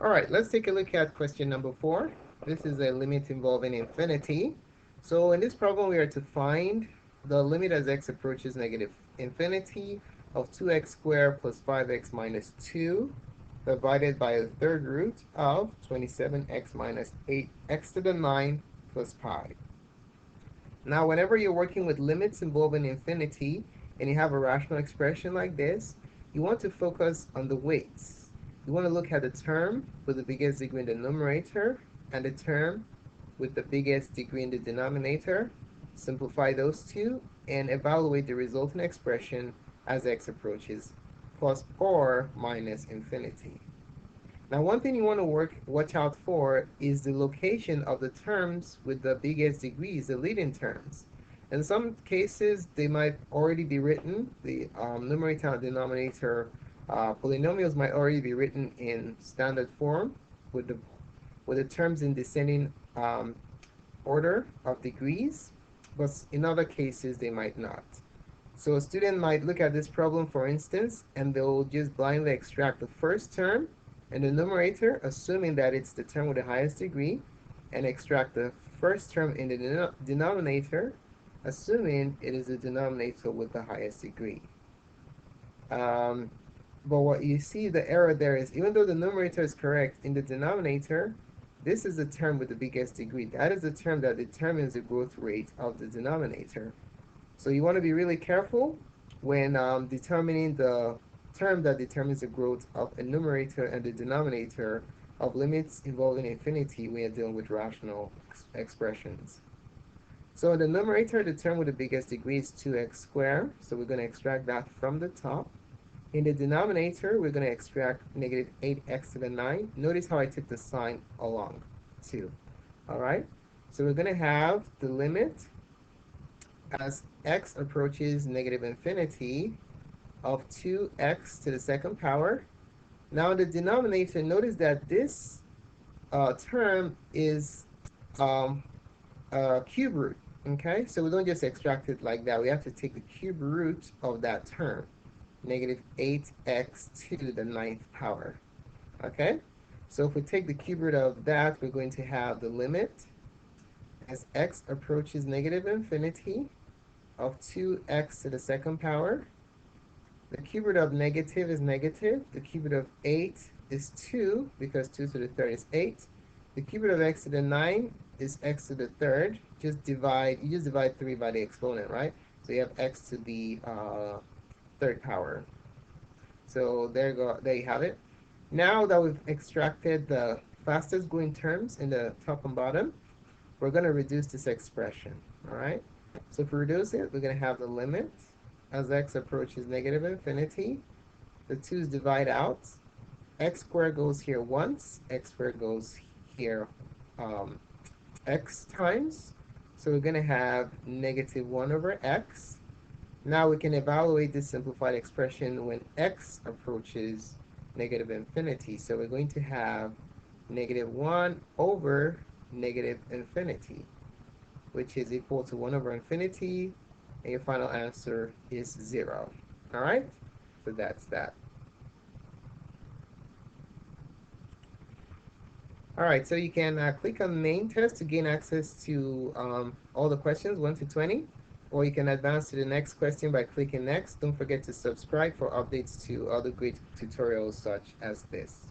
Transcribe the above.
All right, let's take a look at question number 4. This is a limit involving infinity. So in this problem, we are to find the limit as x approaches negative infinity of 2x squared plus 5x minus 2 divided by the third root of 27x minus 8x to the 9 plus pi. Now, whenever you're working with limits involving infinity and you have a rational expression like this, you want to focus on the weights. You want to look at the term with the biggest degree in the numerator and the term with the biggest degree in the denominator. Simplify those two and evaluate the resulting expression as x approaches plus or minus infinity. Now, one thing you want to watch out for is the location of the terms with the biggest degrees, the leading terms. In some cases, they might already be written, the numerator and denominator polynomials might already be written in standard form with the terms in descending order of degrees, but in other cases, they might not. So a student might look at this problem, for instance, and they'll just blindly extract the first term in the numerator, assuming that it's the term with the highest degree, and extract the first term in the denominator, assuming it is the denominator with the highest degree. But what you see, the error there is, even though the numerator is correct, in the denominator, this is the term with the biggest degree. That is the term that determines the growth rate of the denominator. So you want to be really careful when determining the term that determines the growth of a numerator and the denominator of limits involving infinity when you're dealing with rational expressions. So in the numerator, the term with the biggest degree is 2x squared. So we're going to extract that from the top. In the denominator, we're going to extract negative 8x to the 9. Notice how I took the sign along, too. All right? So we're going to have the limit as x approaches negative infinity of 2x to the second power. Now in the denominator, notice that this term is cube root, okay? So we don't just extract it like that. We have to take the cube root of that term, negative 8x to the 9th power, okay? So if we take the cube root of that, we're going to have the limit as x approaches negative infinity of 2x to the second power. The cube root of negative is negative. The cube root of 8 is 2, because 2 to the third is 8. The cube root of x to the 9 is x to the third. You just divide 3 by the exponent, right? So you have x to the third power. So there you have it. Now that we've extracted the fastest growing terms in the top and bottom, we're going to reduce this expression, all right? So if we reduce it, we're going to have the limit as x approaches negative infinity. The 2's divide out. X squared goes here once. X squared goes here x times. So we're going to have negative 1 over x. Now we can evaluate this simplified expression when x approaches negative infinity. So we're going to have negative 1 over negative infinity, which is equal to 1 over infinity, and your final answer is 0. All right? So that's that. All right, so you can click on main test to gain access to all the questions 1 to 20, or you can advance to the next question by clicking next. Don't forget to subscribe for updates to other great tutorials such as this.